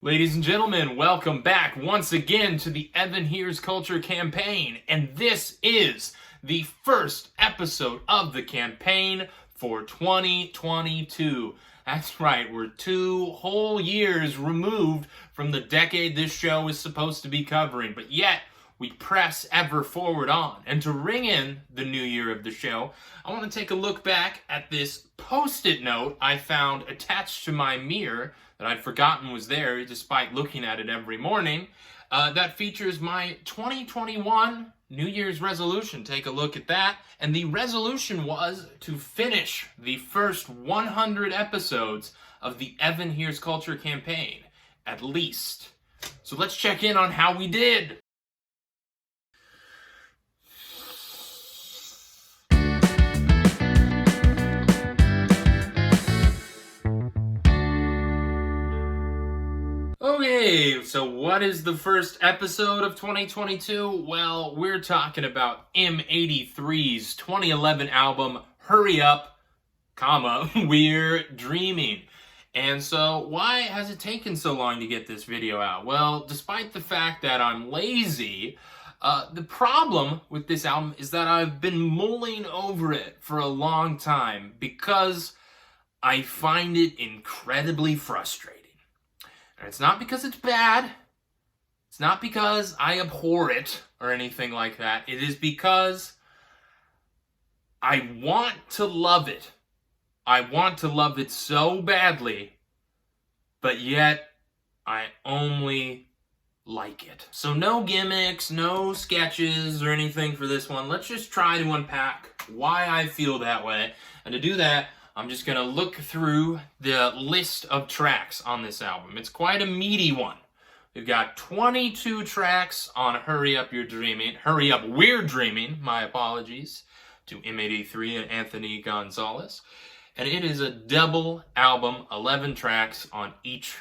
Ladies and gentlemen, welcome back once again to the Evan Hears Culture campaign, and this is the first episode of the campaign for 2022. That's right, we're 2 whole years removed from the decade this show is supposed to be covering, but yet we press ever forward on. And to ring in the new year of the show, I want to take a look back at this post-it note I found attached to my mirror that I'd forgotten was there despite looking at it every morning. That features my 2021 New Year's resolution. Take a look at that. And the resolution was to finish the first 100 episodes of the Evan Hears Culture campaign, at least. So let's check in on how we did. Okay, so what is the first episode of 2022? Well, we're talking about M83's 2011 album, Hurry Up, We're Dreaming. And so why has it taken so long to get this video out? Well, despite the fact that I'm lazy, the problem with this album is that I've been mulling over it for a long time because I find it incredibly frustrating. And it's not because it's bad. It's not because I abhor it or anything like that. It is because I want to love it. I want to love it so badly, but yet I only like it. So no gimmicks, no sketches or anything for this one. Let's just try to unpack why I feel that way. And to do that, I'm just going to look through the list of tracks on this album. It's quite a meaty one. We've got 22 tracks on Hurry Up, We're Dreaming, my apologies to M83 and Anthony Gonzalez. And it is a double album, 11 tracks on each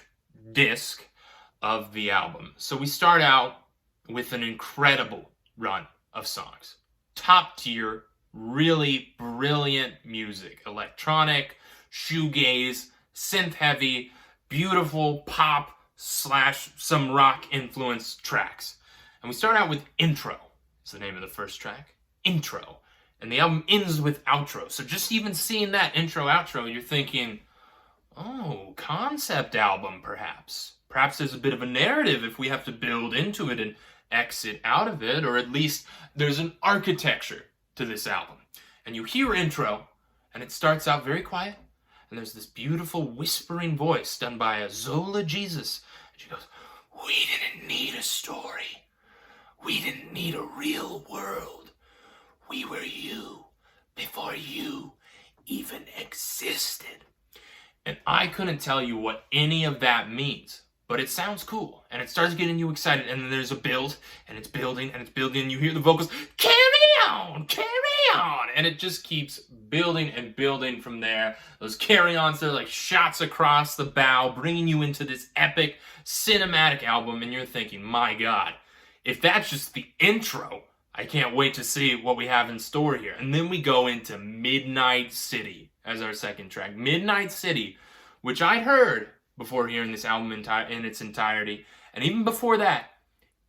disc of the album. So we start out with an incredible run of songs. Top tier, really brilliant music. Electronic, shoegaze, synth-heavy, beautiful pop / some rock influenced tracks. And we start out with Intro. It's the name of the first track. Intro. And the album ends with Outro. So just even seeing that intro, outro, you're thinking, oh, concept album perhaps. Perhaps there's a bit of a narrative if we have to build into it and exit out of it, or at least there's an architecture to this album. And you hear Intro, and it starts out very quiet, and there's this beautiful whispering voice done by a Zola Jesus. And she goes, "We didn't need a story. We didn't need a real world. We were you before you even existed." And I couldn't tell you what any of that means, but it sounds cool, and it starts getting you excited, and then there's a build, and it's building, and you hear the vocals, carry on, and it just keeps building and building from there. Those carry-ons, they're like shots across the bow, bringing you into this epic cinematic album, and you're thinking, my God, if that's just the intro, I can't wait to see what we have in store here. And then we go into Midnight City as our second track. Midnight City, which I heard before hearing this album in its entirety. And even before that,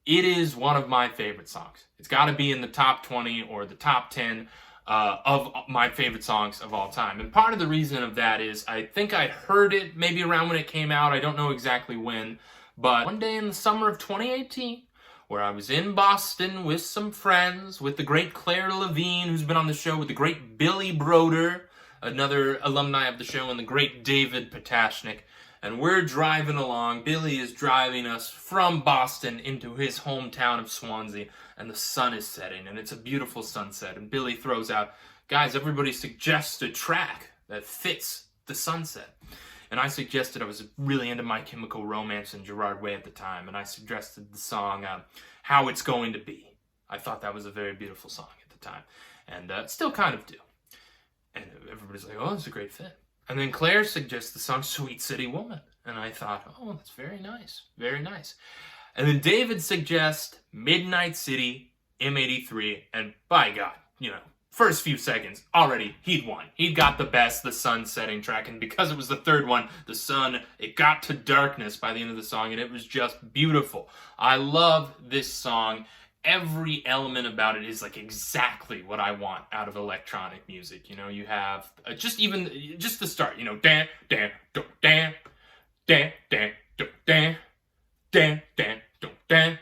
it is one of my favorite songs. It's got to be in the top 20 or the top 10 of my favorite songs of all time. And part of the reason of that is I think I heard it maybe around when it came out. I don't know exactly when. But one day in the summer of 2018, where I was in Boston with some friends, with the great Claire Levine, who's been on the show, with the great Billy Broder, another alumni of the show, and the great David Patashnik. And we're driving along. Billy is driving us from Boston into his hometown of Swansea. And the sun is setting. And it's a beautiful sunset. And Billy throws out, guys, everybody suggests a track that fits the sunset. And I suggested, I was really into My Chemical Romance and Gerard Way at the time. And I suggested the song, How It's Going to Be. I thought that was a very beautiful song at the time. And still kind of do. And everybody's like, oh, it's a great fit. And then Claire suggests the song Sweet City Woman. And I thought, oh, that's very nice. Very nice. And then David suggests Midnight City, M83. And by God, first few seconds, already, he'd won. He'd got the best, the sun setting track, and because it was the third one, the sun, it got to darkness by the end of the song, and it was just beautiful. I love this song. Every element about it is like exactly what I want out of electronic music. You know, you have just the start, you know, dan, dan, do, dan, dan, dan, do, dan, dan, dan, do, dan,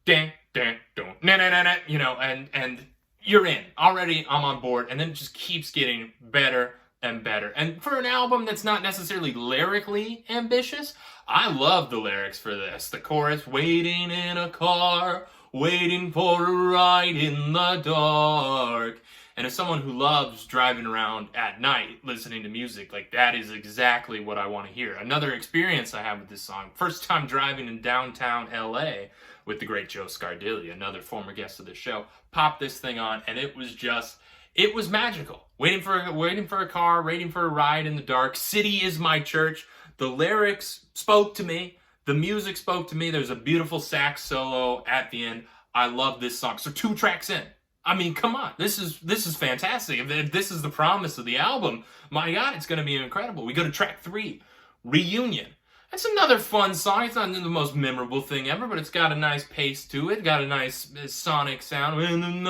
dan, dan, do, na, na, na, na, you know, and you're in. Already, I'm on board, and then it just keeps getting better and better. And for an album that's not necessarily lyrically ambitious, I love the lyrics for this. The chorus, waiting in a car, waiting for a ride in the dark. And as someone who loves driving around at night, listening to music, like that is exactly what I want to hear. Another experience I have with this song, first time driving in downtown LA with the great Joe Scardiglia, another former guest of the show, popped this thing on, and it was magical. Waiting for a car, waiting for a ride in the dark. City is my church. The lyrics spoke to me. The music spoke to me. There's a beautiful sax solo at the end. I love this song. So 2 tracks in. I mean, come on. This is fantastic. If this is the promise of the album, my God, it's going to be incredible. We go to track 3, Reunion. It's another fun song. It's not the most memorable thing ever, but it's got a nice pace to it. Got a nice sonic sound. Don't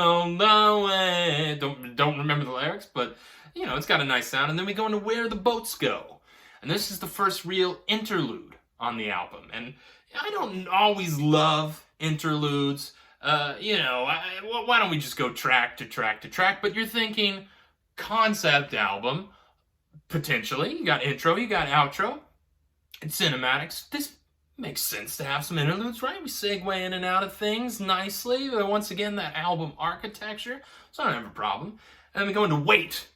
remember the lyrics, but you know, it's got a nice sound. And then we go into Where the Boats Go. And this is the first real interlude on the album. And I don't always love interludes. You know, why don't we just go track to track to track? But you're thinking concept album, potentially. You got intro, you got outro. It's cinematics. This makes sense to have some interludes, right? We segue in and out of things nicely. Once again, that album architecture. So I don't have a problem. And then we go into Wait.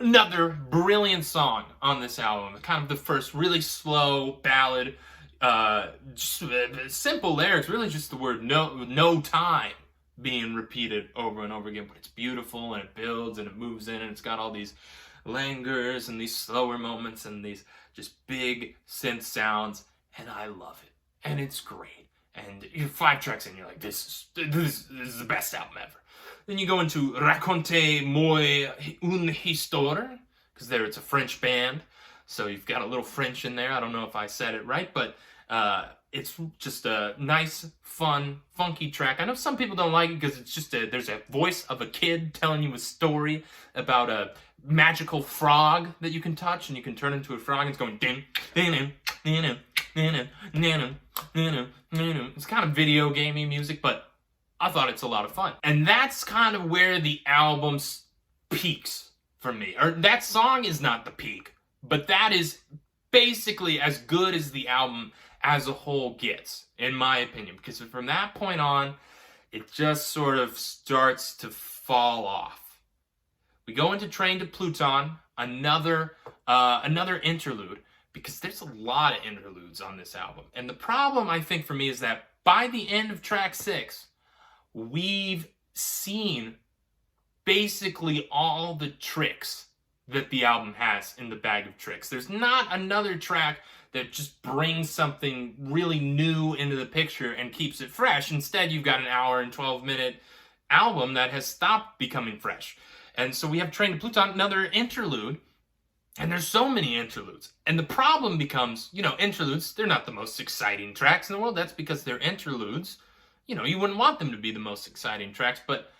Another brilliant song on this album. Kind of the first really slow ballad. Just simple lyrics. Really just the word no time being repeated over and over again. But it's beautiful and it builds and it moves in and it's got all these lingers and these slower moments and these just big synth sounds, and I love it, and it's great. And you're 5 tracks in, you're like, this is the best album ever. Then you go into Raconte-moi une histoire, because there it's a French band, so you've got a little French in there. I don't know if I said it right, but it's just a nice, fun, funky track. I know some people don't like it because it's just there's a voice of a kid telling you a story about a magical frog that you can touch and you can turn into a frog, and it's going din din din din din din. It's kind of video gamey music, but I thought it's a lot of fun. And that's kind of where the album peaks for me. Or that song is not the peak, but that is basically as good as the album as a whole gets, in my opinion, because from that point on, it just sort of starts to fall off. We go into Train to Pluton, another interlude, because there's a lot of interludes on this album. And the problem, I think, for me is that by the end of track 6, we've seen basically all the tricks that the album has in the bag of tricks. There's not another track that just brings something really new into the picture and keeps it fresh. Instead, you've got an hour and 12-minute album that has stopped becoming fresh. And so we have Train to Pluton, another interlude, and there's so many interludes. And the problem becomes, you know, interludes, they're not the most exciting tracks in the world. That's because they're interludes. You know, you wouldn't want them to be the most exciting tracks, but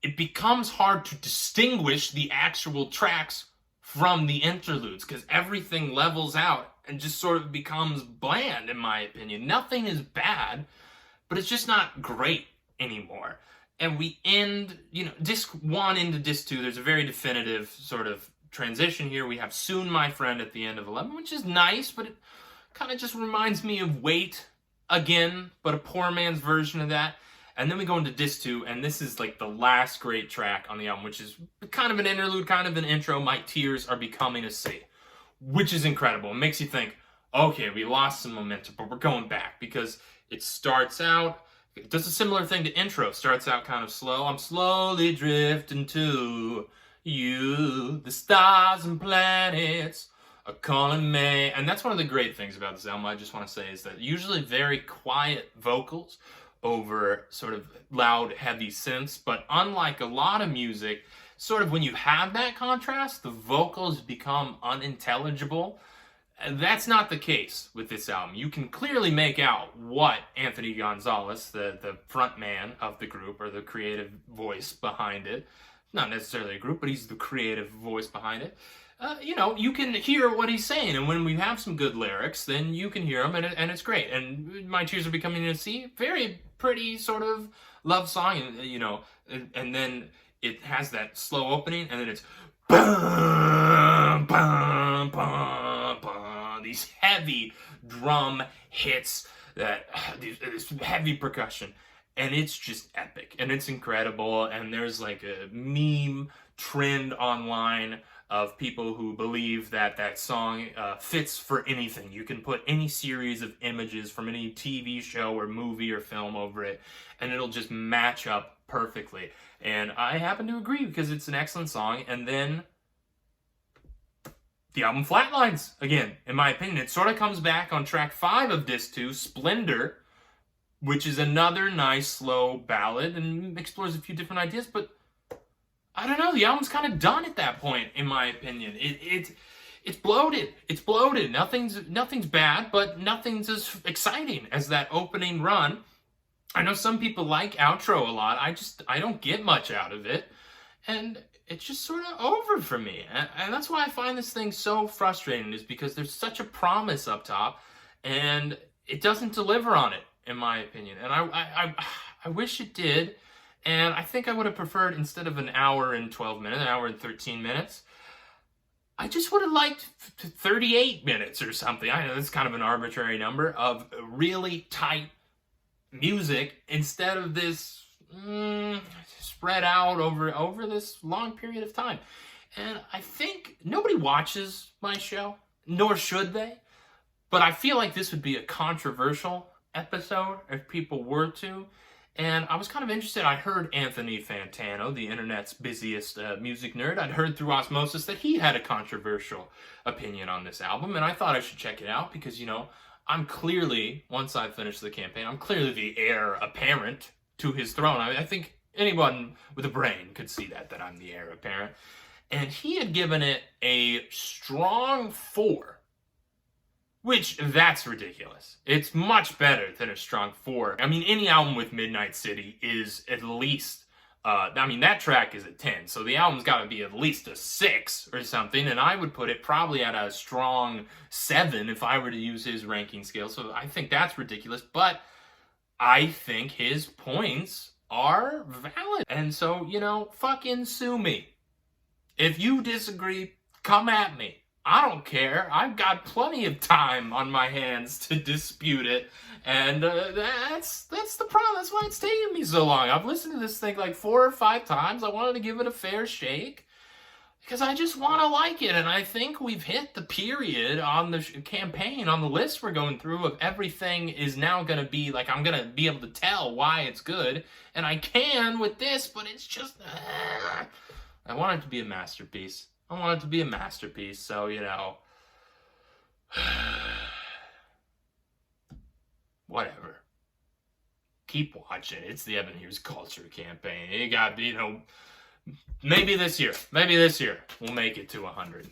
it becomes hard to distinguish the actual tracks from the interludes because everything levels out and just sort of becomes bland, in my opinion. Nothing is bad, but it's just not great anymore. And we end, you know, disc 1 into disc 2, there's a very definitive sort of transition here. We have Soon My Friend at the end of 11, which is nice, but it kind of just reminds me of Wait again, but a poor man's version of that. And then we go into disc 2, and this is like the last great track on the album, which is kind of an interlude, kind of an intro. My Tears Are Becoming a Sea, which is incredible. It makes you think, okay, we lost some momentum, but we're going back because it starts out, it does a similar thing to intro. Starts out kind of slow. I'm slowly drifting to you. The stars and planets are calling me. And that's one of the great things about this album, I just want to say, is that usually very quiet vocals over sort of loud, heavy synths. But unlike a lot of music, sort of when you have that contrast, the vocals become unintelligible. That's not the case with this album. You can clearly make out what Anthony Gonzalez, the front man of the group, or the creative voice behind it, not necessarily a group, but he's the creative voice behind it. You can hear what he's saying, and when we have some good lyrics, then you can hear them, and it's great. And My Tears Are Becoming a Sea, very pretty sort of love song, and then it has that slow opening, and then it's bum, bum, bum, bum, these heavy drum hits, this heavy percussion, and it's just epic, and it's incredible. And there's like a meme trend online of people who believe that song fits for anything. You can put any series of images from any TV show or movie or film over it, and it'll just match up perfectly. And I happen to agree, because it's an excellent song. And then the album flatlines again, in my opinion. It sort of comes back on track 5 of disc 2, Splendor, which is another nice slow ballad and explores a few different ideas, but I don't know, the album's kind of done at that point, in my opinion. It's bloated. It's bloated. Nothing's bad, but nothing's as exciting as that opening run. I know some people like outro a lot. I don't get much out of it, and it's just sort of over for me. And that's why I find this thing so frustrating, is because there's such a promise up top, and it doesn't deliver on it, in my opinion. And I wish it did. And I think I would have preferred, instead of an hour and 12 minutes, an hour and 13 minutes, I just would have liked 38 minutes or something. I know that's kind of an arbitrary number of really tight music, instead of this spread out over this long period of time. And I think nobody watches my show, nor should they. But I feel like this would be a controversial episode if people were to. And I was kind of interested. I heard Anthony Fantano, the internet's busiest music nerd, I'd heard through osmosis that he had a controversial opinion on this album, and I thought I should check it out because, I'm clearly, once I finish the campaign, I'm clearly the heir apparent to his throne. I think anyone with a brain could see that I'm the heir apparent. And he had given it a strong 4. Which, that's ridiculous. It's much better than a strong 4. I mean, any album with Midnight City is at least, that track is a 10, so the album's got to be at least a 6 or something, and I would put it probably at a strong 7 if I were to use his ranking scale, so I think that's ridiculous, but I think his points are valid, and so, fucking sue me. If you disagree, come at me. I don't care. I've got plenty of time on my hands to dispute it, and that's the problem. That's why it's taking me so long. I've listened to this thing like 4 or 5 times. I wanted to give it a fair shake because I just want to like it, and I think we've hit the period on the campaign, on the list we're going through, of everything is now going to be like, I'm going to be able to tell why it's good, and I can with this, but it's just, I want it to be a masterpiece. I want it to be a masterpiece, so, whatever. Keep watching. It's the Evan Here's Culture campaign. It got, maybe this year we'll make it to 100.